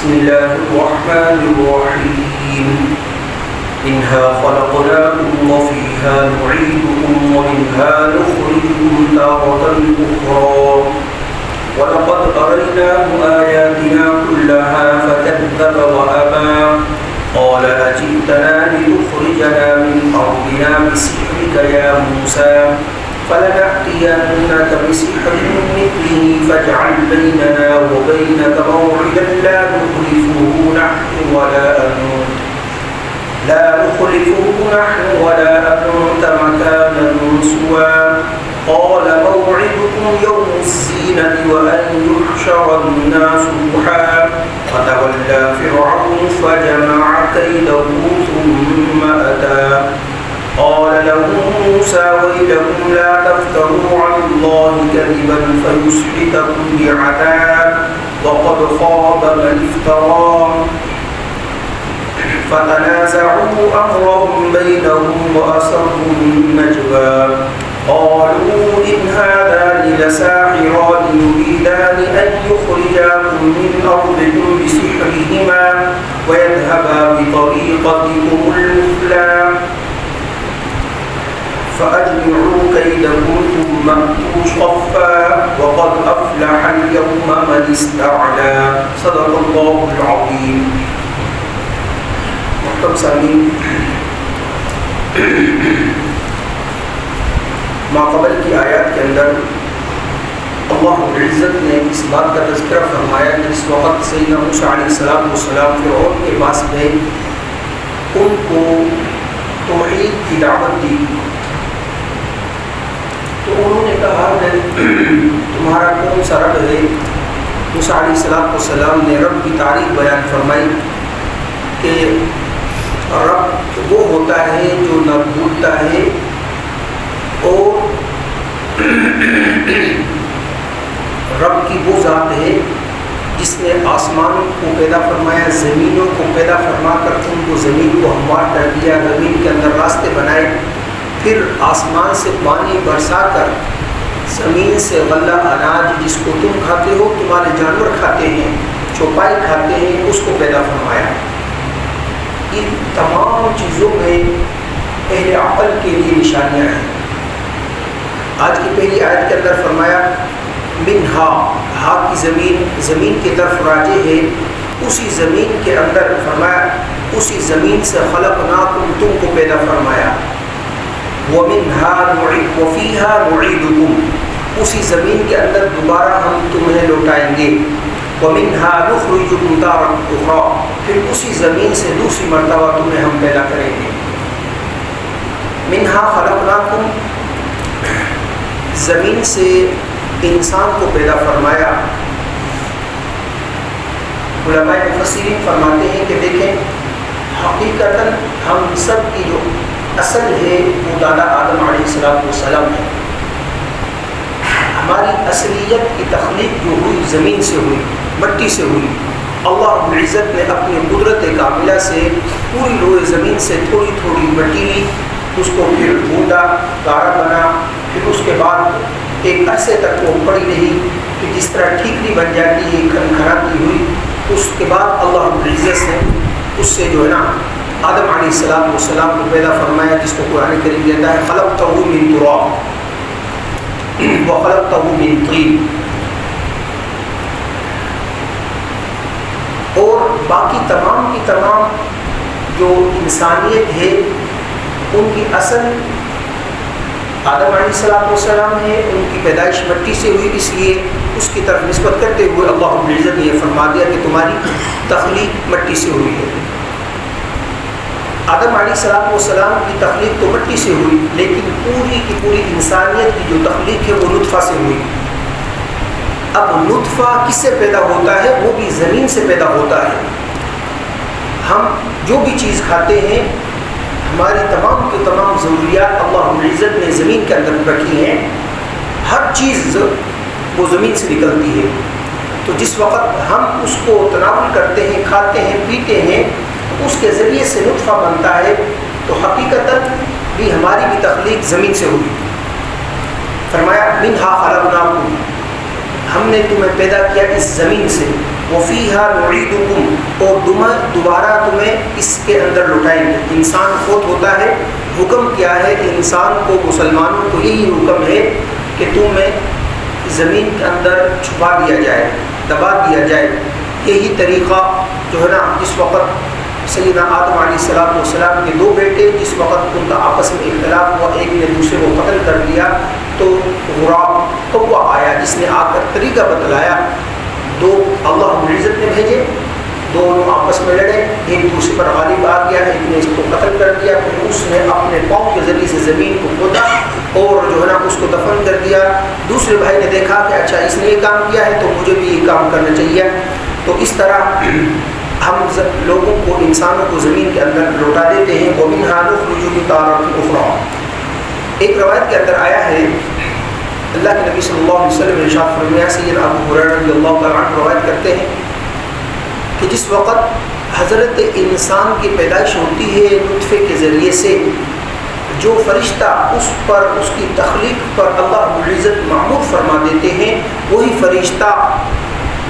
بسم الله الرحمن الرحيم منها خلقناكم وفيها نعيدكم ومنها نخرجكم تارة أخرى ولقد أريناه آياتنا كلها فكذب وأبى قال أجئتنا لتخرجنا من أرضنا بسحرك يا موسى فلنأتينك بسحر مثله فاجعل بيننا وبينك موعدا لا نخلفه نحن ولا أنت مكانا سوى قال موعدكم يوم الزينة وأن يحشر الناس ضحى فتولى فرعون فجمع كيده ثم أتى قال لهم موسى ويلكم لا تفتروا على الله كذبا فيسحتكم بعذاب وقد خاب من افترى فتنازعوا أمرهم بينهم وأسروا النجوى قالوا إن هذان لساحران يريدان أن يخرجاكم من أرضكم بسحرهما ويذهبا بطريقتكم المثلى فأجمعوا كيدكم ثم أتوا صفا وقد أفلح اليوم من استعلى صدق الله العظيم. محترم سامعین، ماقبل کی آیات کے اندر اللہ رب العزت نے اس بات کا تذکرہ فرمایا کہ جس وقت سیدنا موسیٰ علیہ السلام فرعون کے پاس گئے، ان کو توحید کی دعوت دی تو انہوں نے کہا کہ تمہارا کون سا رب ہے؟ موسیٰ علیہ السلام نے رب کی تعریف بیان فرمائی کہ رب وہ ہوتا ہے جو نہ بھولتا ہے اور رب کی وہ ذات ہے جس نے آسمان کو پیدا فرمایا، زمینوں کو پیدا فرما کر ان کو زمین کو ہموار کر دیا، زمین کے اندر راستے بنائے، پھر آسمان سے پانی برسا کر زمین سے غلہ اناج جس کو تم کھاتے ہو، تمہارے جانور کھاتے ہیں، چوپائی کھاتے ہیں، اس کو پیدا فرمایا۔ ان تمام چیزوں میں اہل عقل کے لیے نشانیاں ہیں۔ آج کی پہلی آیت کے اندر فرمایا منہا، ہا کی زمین کی طرف راجع ہے، اسی زمین کے اندر فرمایا اسی زمین سے خلقناکم، تم کو پیدا فرمایا، وفیہا نعیدکم، اسی زمین کے اندر دوبارہ ہم تمہیں لوٹائیں گے، ومنہا نخرجکم تارۃ اخری، پھر اسی زمین سے دوسری مرتبہ تمہیں ہم پیدا کریں گے۔ منہا خلقناکم، زمین سے انسان کو پیدا فرمایا۔ علماء مفسرین فرماتے ہیں کہ دیکھیں، حقیقتاً ہم سب کی جو اصل ہے وہ دادا آدم علیہ السلام ہے۔ ہماری اصلیت کی تخلیق جو ہوئی زمین سے ہوئی، مٹی سے ہوئی۔ اللہ رب العزت نے اپنی قدرت کاملہ سے پوری روئے زمین سے تھوڑی تھوڑی مٹی لی، اس کو پھر گوندا، گاڑا بنا، پھر اس کے بعد ایک عرصے تک وہ پڑی رہی، کہ جس طرح ٹھیکری بن جاتی ہے، کھنکھناتی ہوئی۔ اس کے بعد اللہ رب العزت نے اس سے جو ہے نا آدم علیہ السلام کو پیدا فرمایا، جس کو قرآن کریم کہتا ہے خلقتہ من تراب وخلقتہ من طین۔ اور باقی تمام کی تمام جو انسانیت ہے ان کی اصل آدم علیہ السلام ہے، ان کی پیدائش مٹی سے ہوئی، اس لیے اس کی طرف نسبت کرتے ہوئے اللہ رب العزت نے یہ فرما دیا کہ تمہاری تخلیق مٹی سے ہوئی ہے۔ آدم علیہ السلام کی تخلیق تو مٹی سے ہوئی، لیکن پوری کی پوری انسانیت کی جو تخلیق ہے وہ نطفہ سے ہوئی۔ اب نطفہ کس سے پیدا ہوتا ہے؟ وہ بھی زمین سے پیدا ہوتا ہے۔ ہم جو بھی چیز کھاتے ہیں، ہماری تمام کی تمام ضروریات اللہ رب العزت نے زمین کے اندر رکھی ہیں، ہر چیز وہ زمین سے نکلتی ہے۔ تو جس وقت ہم اس کو تناول کرتے ہیں، کھاتے ہیں، پیتے ہیں، اس کے ذریعے سے نطفہ بنتا ہے، تو حقیقتاً بھی ہماری بھی تخلیق زمین سے ہوئی۔ فرمایا منہا خلقناکم، ہم نے تمہیں پیدا کیا اس زمین سے، وَفِيهَا نُعِيدُكُمْ، اور دوبارہ تمہیں اس کے اندر لٹائیں گے۔ انسان فوت ہوتا ہے، حکم کیا ہے؟ انسان کو، مسلمانوں کو یہی حکم ہے کہ تمہیں زمین کے اندر چھپا دیا جائے، دبا دیا جائے۔ یہی طریقہ جو ہے نا، جس وقت سیدنا آدم علیہ السلام کے دو بیٹے، جس وقت ان کا آپس میں اختلاف ہوا، ایک نے دوسرے کو قتل کر دیا، تو غراب کوا آیا جس نے آ کر طریقہ بتلایا۔ دو اللہ رب العزت نے بھیجے، دونوں آپس میں لڑے، ایک دوسرے پر غالب آ گیا، ایک نے اس کو قتل کر دیا، پھر اس نے اپنے پاؤں کے ذریعے سے زمین کو کھودا اور جو ہے نا اس کو دفن کر دیا۔ دوسرے بھائی نے دیکھا کہ اچھا اس نے یہ کام کیا ہے تو مجھے بھی یہ کام کرنا چاہیے۔ تو اس طرح ہم لوگوں کو، انسانوں کو زمین کے اندر لوٹا دیتے ہیں۔ وَمِنْهَا نُخْرِجُكُمْ تَارَةً أُخْرَىٰ، ایک روایت کے اندر آیا ہے، اللہ کے نبی صلی اللہ علیہ وسلم نے ارشاد فرمایا، سیدنا ابو ہریرہ رضی اللہ تعالیٰ عنہ روایت کرتے ہیں کہ جس وقت حضرت انسان کی پیدائش ہوتی ہے نطفے کے ذریعے سے، جو فرشتہ اس پر، اس کی تخلیق پر اللہ رب العزت معمور فرما دیتے ہیں، وہی فرشتہ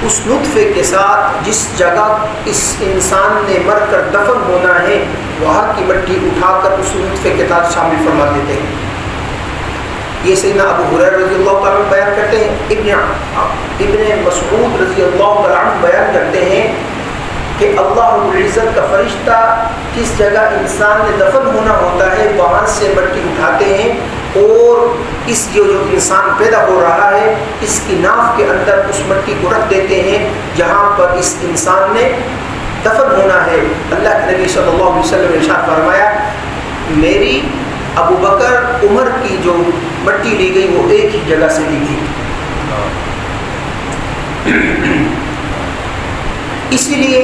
اس نطفے کے ساتھ جس جگہ اس انسان نے مر کر دفن ہونا ہے وہاں کی مٹی اٹھا کر اس نطفے کے ساتھ شامل فرما دیتے ہیں۔ یہ سیدنا ابو ہریرہ رضی اللہ تعالیٰ عنہ بیان کرتے ہیں۔ ابن مسعود رضی اللہ تعالیٰ عنہ بیان کرتے ہیں کہ اللہ رب العزت کا فرشتہ جس جگہ انسان نے دفن ہونا ہوتا ہے وہاں سے مٹی اٹھاتے ہیں اور اس جو انسان پیدا ہو رہا ہے اس کی ناف کے اندر اس مٹی کو رکھ دیتے ہیں جہاں پر اس انسان نے دفن ہونا ہے۔ اللہ کے نبی صلی اللہ علیہ وسلم نے ارشاد فرمایا، میری ابو بکر عمر کی جو مٹی لی گئی وہ ایک ہی جگہ سے لی گئی۔ اسی لیے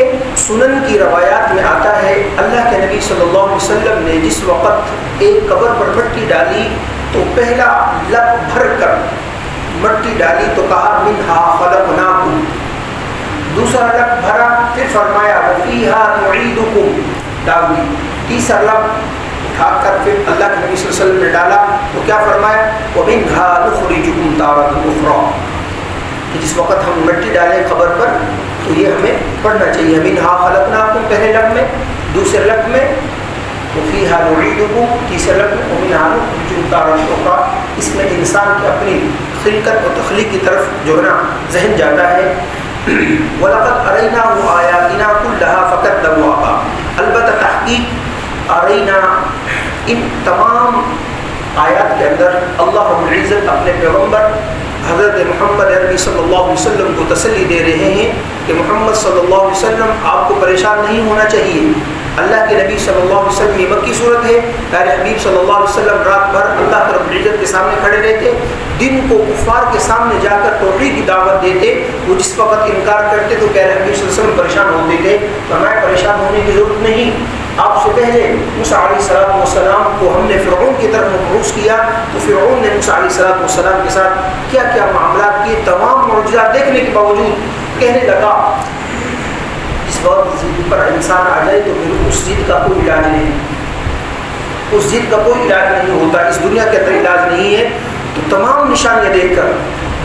سنن کی روایات میں آتا ہے، اللہ کے نبی صلی اللہ علیہ وسلم نے جس وقت ایک قبر پر مٹی ڈالی تو پہلا لب بھر کر مٹی ڈالی تو کہا منہا خلقناکم، دوسرا لب بھرا پھر فرمایا وفیہا نعیدکم، ڈال دی، تیسرا لب اٹھا کر پھر اللہ کے نبی صلی اللہ علیہ وسلم نے ڈالا تو کیا فرمایا ومنہا نخرجکم تارۃ اخری، کہ جس وقت ہم مٹی ڈالیں قبر پر تو یہ ہمیں پڑھنا چاہیے، منہا خلقناکم پہلے لب میں، دوسرے لب میں وفیہا نعیدکم، تیسرے لب میں ومنہا نخرجکم تارۃ اخری۔ اس میں انسان کی اپنی خلقت و تخلیق کی طرف جو ہے نا ذہن جاتا ہے۔ وَلَقَدْ أَرَيْنَاهُ آيَاتِنَا كُلَّهَا فَكَذَّبُوا وَأَبَىٰ، البتہ تحقیق ارینا، ان تمام آیات کے اندر اللہ رب العزت اپنے پیغمبر حضرت محمد عربی صلی اللہ علیہ وسلم کو تسلی دے رہے ہیں کہ محمد صلی اللہ علیہ وسلم آپ کو پریشان نہیں ہونا چاہیے۔ اللہ کے نبی صلی اللہ علیہ وسلم یہ مکی صورت ہے، پیارے حبیب صلی اللہ علیہ وسلم رات بھر اللہ رب العزت کے سامنے کھڑے رہتے، دن کو کفار کے سامنے جا کر توحید کی دعوت دیتے، وہ جس وقت انکار کرتے تو پیارے حبیب صلی اللہ علیہ وسلم پریشان ہوتے تھے۔ تو ہمیں پریشان ہونے کی ضرورت نہیں۔ آپ سے پہلے موسیٰ علیہ السلام کو ہم نے فرعون کی طرف مبعوث کیا تو فرعون نے موسیٰ علیہ السلام کے ساتھ کیا کیا معاملات کیے، تمام معجزات دیکھنے کے باوجود کہنے لگا، اس وقت ضد پر انسان آ جائے تو پھر اس ضد کا کوئی علاج نہیں، اس ضد کا کوئی علاج نہیں ہوتا، اس دنیا کے اندر علاج نہیں ہے۔ تو تمام نشانیاں دیکھ کر،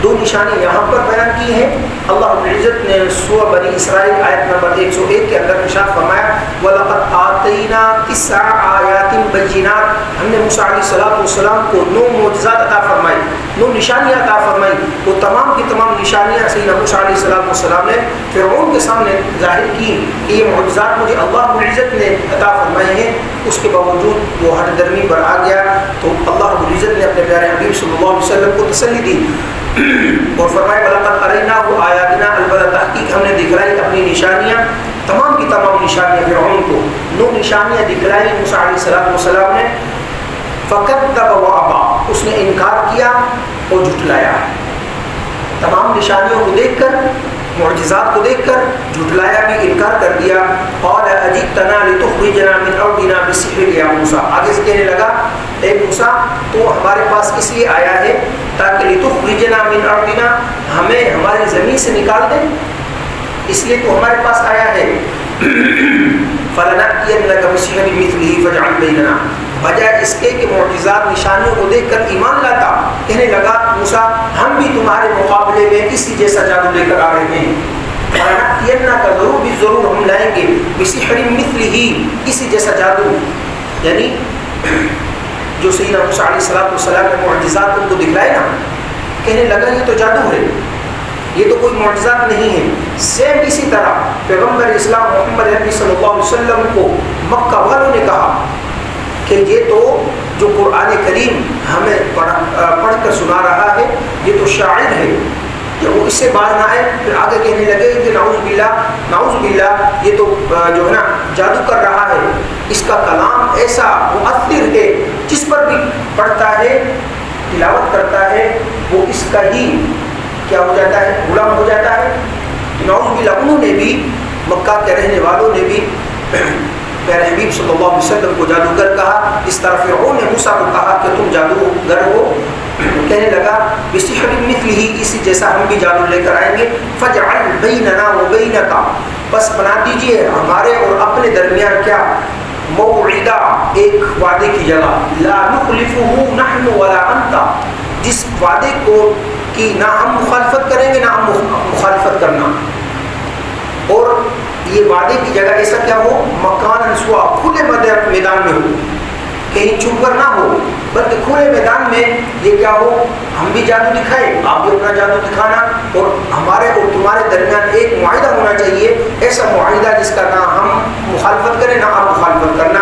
دو نشانی یہاں پر بیان کی ہیں، اللہ رب العزت نے سورہ بنی اسرائیل آیت نمبر 101 کے اندر ارشاد فرمایا وَلَقَدْ آتَيْنَا 9 آیَاتٍ بَيِّنَاتٍ، ہم نے موسیٰ علیہ السلام کو 9 معجزات عطا فرمائی، 9 نشانیاں عطا فرمائی۔ وہ تمام کی تمام نشانیاں سیدنا موسیٰ علیہ السلام نے فرعون کے سامنے ظاہر کی کہ یہ معجزات مجھے اللہ رب العزت نے عطا فرمائے ہیں، اس کے باوجود وہ ہٹ درمی پر آ گیا۔ تو اللہ رب العزت نے اپنے پیارے حبیب صلی اللہ علیہ وسلم کو تسلی دی اور فرمائے وَلَقَدْ أَرَيْنَاهُ آيَاتِنَا، البتہ تحقیق ہم نے دکھلائی اپنی نشانیاں، تمام کی تمام نشانیاں فرعون کو 9 نشانیاں دکھلائی موسیٰ علیہ السلام نے، فَكَذَّبَ وَأَبَىٰ، اس نے انکار کیا اور جھٹلایا، تمام نشانیوں کو دیکھ کر، معجزات کو دیکھ کر جھٹلایا بھی، انکار کر دیا۔ قَالَ أَجِئْتَنَا لِتُخْرِجَنَا مِنْ أَرْضِنَا بِالسِّحْرِ يَا مُوسَىٰ، آگے سے کہنے لگا اے موسیٰ تو ہمارے پاس اس لیے آیا ہے تاکہ لِتُخْرِجَنَا مِنْ أَرْضِنَا، ہمیں ہماری زمین سے نکال دے، اس لیے تو ہمارے پاس آیا ہے۔ فَلَنَأْتِيَنَّكَ بِسِحْرٍ مِثْلِهِ فَاجْعَلْ بَيْنَنَا، بجائے اس کے کہ معجزات نشانیوں کو دیکھ کر ایمان لاتا، کہنے لگا موسیٰ ہم بھی تمہارے مقابلے میں اسی جیسا جادو لے کر آ رہے ہیں، کا ضرور بھی ضرور ہم لائیں گے بسحر مثلہ اسی جیسا جادو. یعنی جو سیدنا موسیٰ علیہ السلام نے معجزات ان کو دکھلائے نا, کہنے لگا یہ تو جادو ہے, یہ تو کوئی معجزات نہیں ہے. سیم اسی طرح پیغمبر اسلام محمد عربی صلی اللہ علیہ وسلم کو مکہ والوں نے کہا کہ یہ تو جو قرآن کریم ہمیں پڑھ کر سنا رہا ہے یہ تو شاعر ہے. جب وہ اس سے باز نہ آئے پھر آگے کہنے لگے کہ نعوذ باللہ یہ تو جو ہے نا جادو کر رہا ہے, اس کا کلام ایسا مؤثر ہے جس پر بھی پڑھتا ہے تلاوت کرتا ہے وہ اس کا ہی کیا ہو جاتا ہے, غلام ہو جاتا ہے. نعوذ باللہ. انہوں نے بھی مکہ کے رہنے والوں نے بھی پیارے حبیب صلی اللہ علیہ وسلم کو جادوگر کہا. اس طرح فرعون نے موسیٰ کو کہا کہ تم جادوگر ہو. کہنے لگا بسحر مثلہ اسی جیسا ہم بھی جادو لے کر آئیں گے. فجعل بیننا وبینک بس بنا دیجئے ہمارے اور اپنے درمیان کیا موعدہ ایک وعدے کی جگہ. لا نخلفہ نحن ولا انت جس وعدے کو کہ نہ ہم مخالفت کریں گے نہ ہم مخالفت کرنا. اور یہ وعدے کی جگہ ایسا کیا ہو مکان سوا کھلے میدان میں ہو, کہیں چھپ کر نہ ہو بلکہ کھلے میدان میں یہ کیا ہو ہم بھی جادو دکھائیں آپ بھی اپنا جادو دکھانا اور ہمارے اور تمہارے درمیان ایک معاہدہ ہونا چاہیے, ایسا معاہدہ جس کا نہ ہم مخالفت کریں نہ آپ مخالفت کرنا.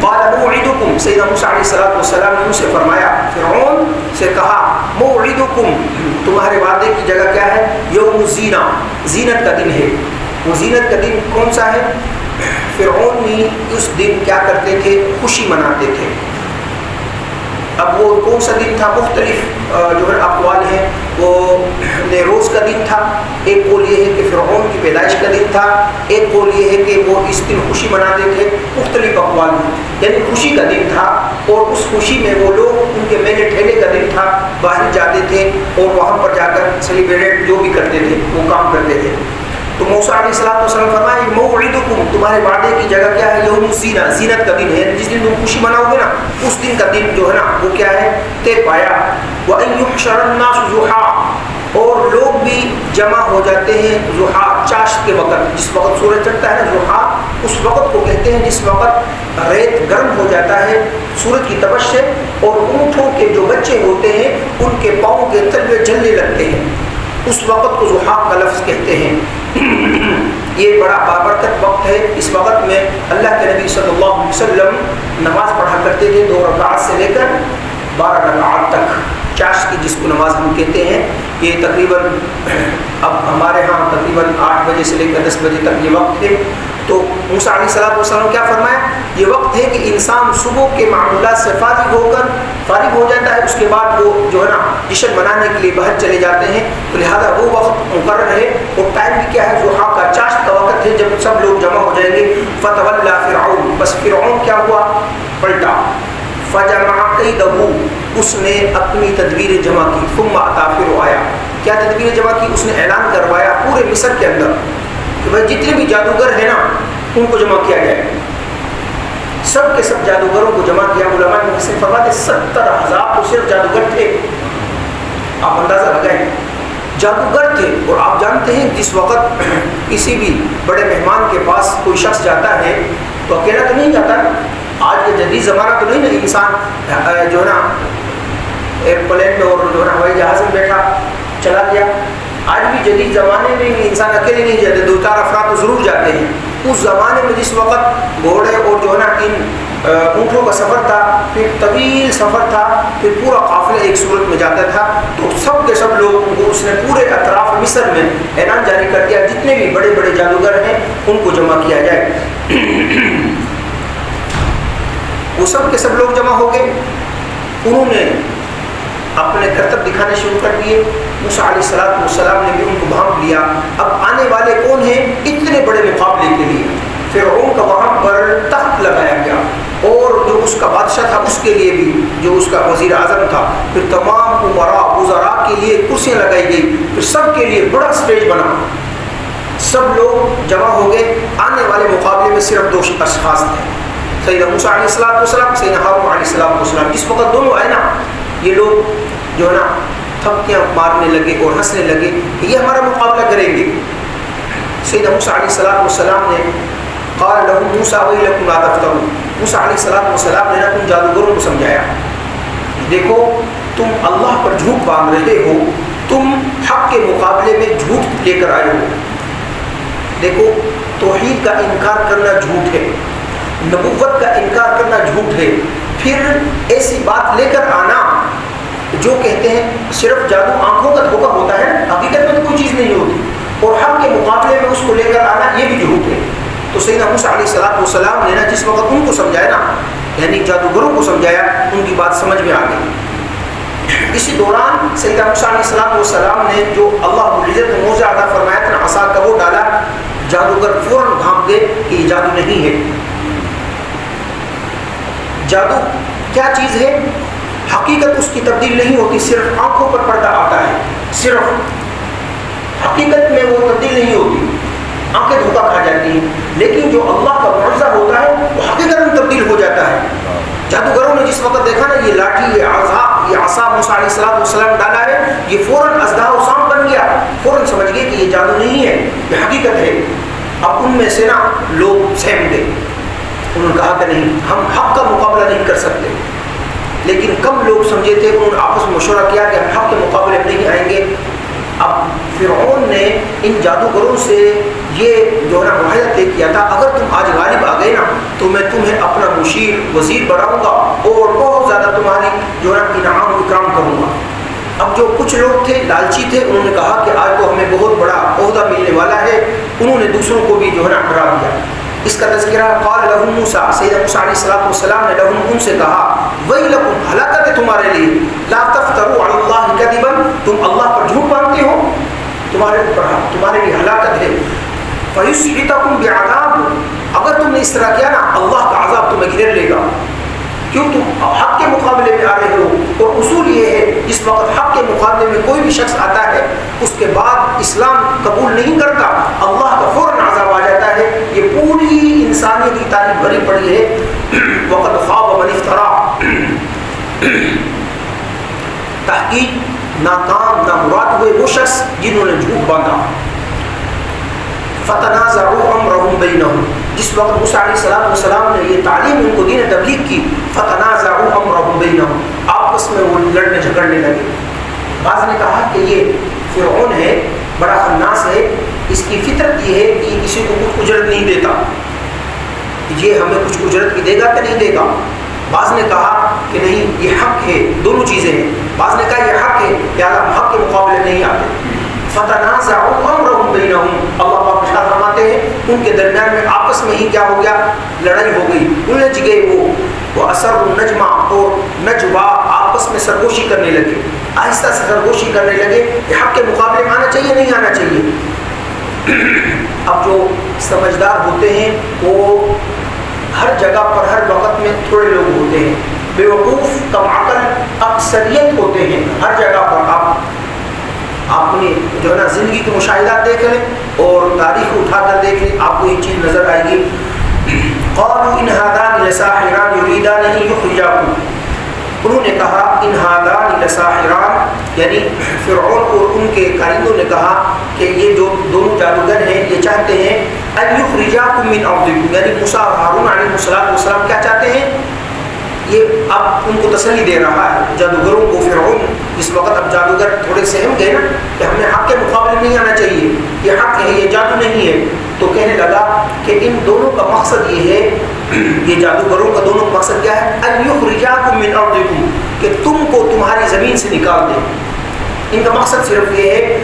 قال موعدکم سیدنا موسیٰ علیہ السلام نے ان سے فرمایا, فرعون سے کہا موعدکم تمہارے وعدے کی جگہ کیا ہے, یوم الزینہ زینت کا دن ہے. وہ زینت کا دن کون سا ہے؟ فرعون نے اس دن کیا کرتے تھے خوشی مناتے تھے. اب وہ کون سا دن تھا مختلف جو ہے اقوال ہیں. وہ نیروز کا دن تھا, ایک قول یہ ہے کہ فرعون کی پیدائش کا دن تھا, ایک قول یہ ہے کہ وہ اس دن خوشی مناتے تھے. مختلف اقوال ہیں, یعنی خوشی کا دن تھا اور اس خوشی میں وہ لوگ ان کے میلے ٹھیلے کا دن تھا باہر جاتے تھے اور وہاں پر جا کر سیلیبریٹ جو بھی کرتے تھے وہ کام کرتے تھے. تو موسیٰ علیہ السلام فرمایا موعدکم تمہارے وعدے کی جگہ کیا ہے یوم الزینہ زینت کا دن ہے, جس دن تم خوشی مناؤ گے نا اس دن کا دن جو ہے نا وہ کیا ہے طے پایا. وَأَن يُحْشَرَ النَّاسُ ضُحًى اور لوگ بھی جمع ہو جاتے ہیں ضحیٰ چاشت کے وقت, جس وقت سورج چڑھتا ہے نا ضحیٰ اس وقت کو کہتے ہیں جس وقت ریت گرم ہو جاتا ہے سورج کی تپش سے اور اونٹوں کے جو بچے ہوتے ہیں ان کے پاؤں کے تلوے جلنے لگتے ہیں, اس وقت کو ضحیٰ کا لفظ کہتے ہیں. یہ بڑا بابرکت وقت ہے. اس وقت میں اللہ کے نبی صلی اللہ علیہ وسلم نماز پڑھا کرتے تھے 2 رکعات سے لے کر 12 رکعات تک, چاشت کی جس کو نماز ہم کہتے ہیں. یہ تقریباً اب ہمارے ہاں تقریباً 8 بجے سے لے کر 10 بجے تک یہ وقت ہے. تو موسیٰ علیہ السلام کیا فرمایا, یہ وقت ہے کہ انسان صبح کے معمولات سے فارغ ہو جاتا ہے, اس کے بعد وہ جو ہے نا جشن منانے کے لیے باہر چلے جاتے ہیں. تو لہذا وہ وقت مقرر ہے اور ٹائم بھی کیا ہے ضحیٰ کا چاشت کا وقت ہے جب سب لوگ جمع ہو جائیں گے. فتولی فرعون بس فرعون کیا ہوا پلٹا. فجمع کیدہ اس نے اپنی تدبیر جمع کی. ثم اتی پھر آیا. کیا تدبیر جمع کی؟ اس نے اعلان کروایا پورے مصر کے اندر کہ بھائی جتنے بھی جادوگر ہیں نا ان کو جمع کیا جائے. سب کے سب جادوگروں کو جمع کیا. علماء مفسرین فرماتے 70,000 تو صرف جادوگر تھے. آپ اندازہ لگائیں جادوگر تھے. اور آپ جانتے ہیں جس وقت کسی بھی بڑے مہمان کے پاس کوئی شخص جاتا ہے تو اکیلا تو نہیں جاتا. آج کے جدید زمانہ تو نہیں نا انسان جو ہے نا ایئرپلین میں اور جو ہے نا ہوائی جہاز میں بیٹھا چلا گیا. آج بھی جدید زمانے میں انسان اکیلے نہیں جاتے, 2-4 افراد تو ضرور جاتے ہیں. اس زمانے میں جس وقت گھوڑے اور جو ہے نا ان اونٹوں کا سفر تھا, پھر طویل سفر تھا, پھر پورا قافلہ ایک صورت میں جاتا تھا, تو سب کے سب لوگ اس نے پورے اطراف مصر میں اعلان جاری کر دیا جتنے بھی بڑے بڑے جادوگر ہیں ان کو جمع کیا جائے. وہ سب کے سب لوگ جمع ہو گئے. انہوں نے اپنے کرتب دکھانے شروع کر دیے. موسیٰ علیہ السلام نے بھی ان کو بھانپ لیا. اب آنے والے کون ہیں اتنے بڑے مقابلے کے لیے؟ فرعون کا وہاں پر تخت لگایا گیا اور جو اس کا بادشاہ تھا اس کے لیے بھی جو اس کا وزیر اعظم تھا, پھر تمام امراء وزراء کے لیے کرسیاں لگائی گئی, پھر سب کے لیے بڑا اسٹیج بنا. سب لوگ جمع ہو گئے. آنے والے مقابلے میں صرف 2 اشخاص تھے, سیدنا موسیٰ علیہ السلام, سیدنا ہارون علیہ السلام. جس وقت دونوں آئے نا یہ لوگ جو ہے نا تھپکیاں مارنے لگے اور ہنسنے لگے کہ یہ ہمارا مقابلہ کریں گے. سیدنا موسیٰ علیہ السلام نے قال لهم موسیٰ ویلکم لا تفتروا، موسیٰ علیہ السلام نے ان جادوگروں کو سمجھایا، دیکھو تم اللہ پر جھوٹ باندھ رہے ہو، تم حق کے مقابلے میں جھوٹ لے کر آئے ہو۔ دیکھو توحید کا انکار کرنا جھوٹ ہے، نبوت کا انکار کرنا جھوٹ ہے، پھر ایسی بات لے کر آنا جو کہتے ہیں صرف جادو آنکھوں کا دھوکہ ہوتا ہے، حقیقت میں تو کوئی چیز نہیں ہوتی، اور حق کے مقابلے میں اس کو لے کر آنا یہ بھی جھوٹ ہے۔ تو سیدنا موسیٰ علیہ السلام نے جس وقت ان کو سمجھایا نا، یعنی جادوگروں کو سمجھایا، ان کی بات سمجھ میں آ گئی۔ اسی دوران سیدنا موسیٰ علیہ السلام نے جو اللہ رب العزت نے موضع عطا فرمایا تھا نا، عصا کا وہ ڈالا، جادوگر فوراً بھاگ گئے کہ یہ جادو نہیں ہے۔ جادو کیا چیز ہے؟ حقیقت اس کی تبدیل نہیں ہوتی، صرف آنکھوں پر پردہ آتا ہے، صرف حقیقت میں وہ تبدیل نہیں ہوتی، آنکھیں دھوکہ کھا جاتی ہیں، لیکن جو اللہ کا معجزہ ہوتا ہے وہ حقیقت میں تبدیل ہو جاتا ہے۔ جادوگروں نے جس وقت دیکھا نا یہ لاٹھی، یہ عصا موسیٰ علیہ السلام ڈالا ہے، یہ فوراً اژدہا و سام بن گیا، فوراً سمجھ گئے کہ یہ جادو نہیں ہے، یہ حقیقت ہے۔ اب ان میں سے نا لوگ سہم گئے، انہوں نے کہا کہ نہیں، ہم حق کا مقابلہ نہیں کر سکتے، لیکن کم لوگ سمجھے تھے، انہوں نے آپس میں مشورہ کیا کہ ہم حق کے مقابلے میں نہیں آئیں گے۔ اب فرعون نے ان جادوگروں سے یہ جو ہے نا معاہدہ طے کیا تھا، اگر تم آج غالب آ گئے نا تو میں تمہیں اپنا مشیر وزیر بناؤں گا اور بہت زیادہ تمہاری جو ہے نا انعام و اکرام کروں گا۔ اب جو کچھ لوگ تھے لالچی تھے، انہوں نے کہا کہ آج تو ہمیں بہت بڑا عہدہ ملنے والا ہے، انہوں نے دوسروں کو بھی جو ہے نا ڈرا دیا۔ اس کا تذکرہ قال لهم موسیٰ، سیدنا موسیٰ علیہ السلام نے لهم ان سے کہا ویلکم، ہلاکت ہے تمہارے لیے، لا تفتروا علی اللہ کذبا، تم اللہ پر جھوٹ باندھتے ہو، تمہارے لیے ہلاکت ہے۔ فیسحتکم بعذاب، اگر تم نے اس طرح کیا نا اللہ کا عذاب تمہیں گھیر لے گا، کیوں تم حق کے مقابلے میں آ رہے ہو۔ اور اصول یہ ہے جس وقت حق کے مقابلے میں کوئی بھی شخص آتا ہے اس کے بعد اسلام قبول نہیں کرتا، اللہ کا فوراً عذاب آ جاتا ہے۔ یہ پوری انسانیت کی تاریخ بھری پڑی ہے۔ وقد خاب من افترا، تحقیق ناکام نامراد ہوئے وہ شخص جنہوں نے جھوٹ باندھا۔ فتنازعوا امرهم بینہم، جس وقت موسیٰ علیہ السلام نے یہ تعلیم ان کو دین تبلیغ کی، فتنازعوا امرهم بینہم، آپس میں وہ لڑنے جھگڑنے لگے۔ بعض نے کہا کہ یہ فرعون ہے، بڑا خناس ہے، اس کی فطرت یہ ہے کہ کسی کو کچھ اجرت نہیں دیتا، یہ ہمیں کچھ اجرت بھی دے گا کہ نہیں دے گا۔ بعض نے کہا کہ نہیں یہ حق ہے، دونوں چیزیں ہیں۔ بعض نے کہا یہ حق ہے، لہٰذا ہم حق کے مقابلے نہیں آتے۔ فتنازعوا امرهم بینہم، اللہ پاک ارشاد فرماتے ہیں ان کے درمیان میں آپس میں ہی کیا ہو گیا، لڑائی ہو گئی، الجھ گئے وہ اثر النجمہ، اور نجوا آپس میں سرگوشی کرنے لگے، آہستہ سے سرگوشی کرنے لگے کہ حق کے مقابلے میں آنا چاہیے نہیں آنا چاہیے۔ اب جو سمجھدار ہوتے ہیں وہ ہر جگہ پر ہر وقت میں تھوڑے لوگ ہوتے ہیں، بیوقوف کم عقل اکثریت ہوتے ہیں ہر جگہ پر۔ آپ نے جو ہے نا زندگی کے مشاہدات دیکھ لیں اور تاریخ اٹھا کر دیکھ لیں، آپ کو یہ چیز نظر آئے گی۔ قالوا ان هذان لساحران یریدان ان یخرجاکم، انہوں نے کہا ان هذان لساحران، یعنی فرعون اور ان کے کارندوں نے کہا کہ یہ جو دونوں جادوگر ہیں یہ چاہتے ہیں ان یخرجاکم من ارضکم، یعنی موسیٰ اور ہارون علیہ السلام کیا چاہتے ہیں، یہ اب ان کو تسلی دے رہا ہے جادوگروں کو۔ فرعون اس وقت اب جادوگر تھوڑے سہم گئے نا کہ ہمیں حق کے مقابلے نہیں آنا چاہیے، یہ حق ہے، یہ جادو نہیں ہے، تو کہنے لگا کہ ان دونوں کا مقصد یہ ہے، یہ جادوگروں کا دونوں کا مقصد کیا ہے، ان یخرجاکم من ارضکم، کہ تم کو تمہاری زمین سے نکال دیں۔ ان کا مقصد صرف یہ ہے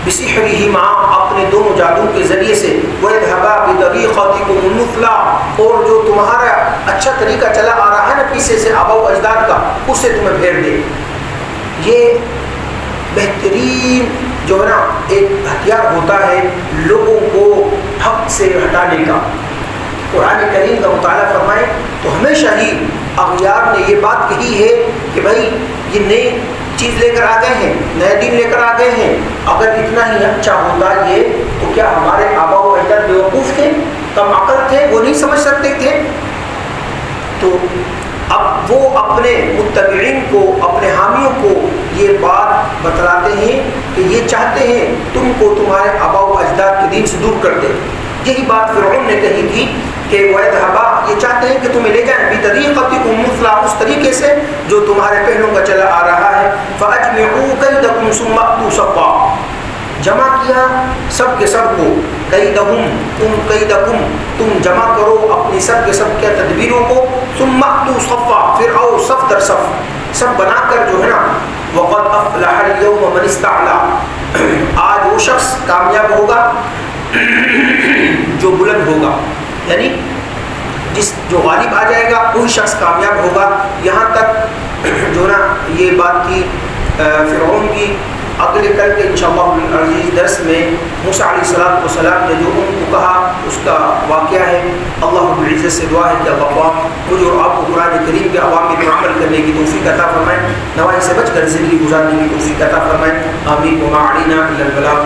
بسحرہما، اپنے دونوں جادو کے ذریعے سے، وَيَذْهَبَا بِطَرِيقَتِكُمُ الْمُثْلَىٰ، اور جو تمہارا اچھا طریقہ چلا آ رہا ہے نا پیچھے سے آباء و اجداد کا، اس سے تمہیں پھیر دے۔ یہ بہترین جو ہے نا ایک ہتھیار ہوتا ہے لوگوں کو حق سے ہٹانے کا۔ قرآن کریم کا مطالعہ فرمائیں تو ہمیشہ ہی اغیار نے یہ بات کہی ہے کہ بھائی یہ نئی چیز لے کر آ گئے ہیں، نئے دین لے کر آ گئے ہیں، اگر اتنا ہی اچھا ہوتا یہ تو کیا ہمارے آباء و اجداد بیوقوف تھے، کم عقل تھے، وہ نہیں سمجھ سکتے تھے؟ تو اب وہ اپنے متبعین کو، اپنے حامیوں کو یہ بات بتلاتے ہیں کہ یہ چاہتے ہیں تم کو تمہارے آباء و اجداد کے دین سے دور کر دے۔ یہی بات فرعون نے کہی تھی کہ وَيَذْهَبَا، یہ چاہتے ہیں کہ تمہیں لے جائیں بِطَرِيقَتِكُمْ مُثْلَى، اس طریقے سے جو تمہارے پہلوں کا چلا آ رہا ہے۔ فَأَجْمِعُوا كَيْدَكُمْ ثُمَّ أْتُوا صَفًّا، جمع کیا سب کے سب کو، کیدکم تم جمع کرو اپنی سب کے سب کے تدبیروں کو، ثم أْتُوا صَفًّا پھر آؤ صف در صف، سب بنا کر جو ہے نا، وَقَدْ أَفْلَحَ الْيَوْمَ مَنِ اسْتَعْلَىٰ، آج وہ شخص کامیاب ہوگا جو بلند ہوگا، یعنی جو غالب آ جائے گا وہی شخص کامیاب ہوگا۔ یہاں تک جو نا یہ بات کی فرعون کی۔ اگلے کل کے انشاءاللہ العزیز درس میں موسیٰ علیہ السلام نے جو ان کو کہا اس کا واقعہ ہے۔ اللہ رب العزت سے دعا ہے کہ اللہ پاک مجھے اور آپ کو قرآن کریم کے عوامر پر عمل کرنے کی توفیق عطا فرمائیں، نواحی سے بچ کر زندگی گزارنے کی توفیق عطا فرمائیں۔ آمین۔ وما علینا الا البلاغ۔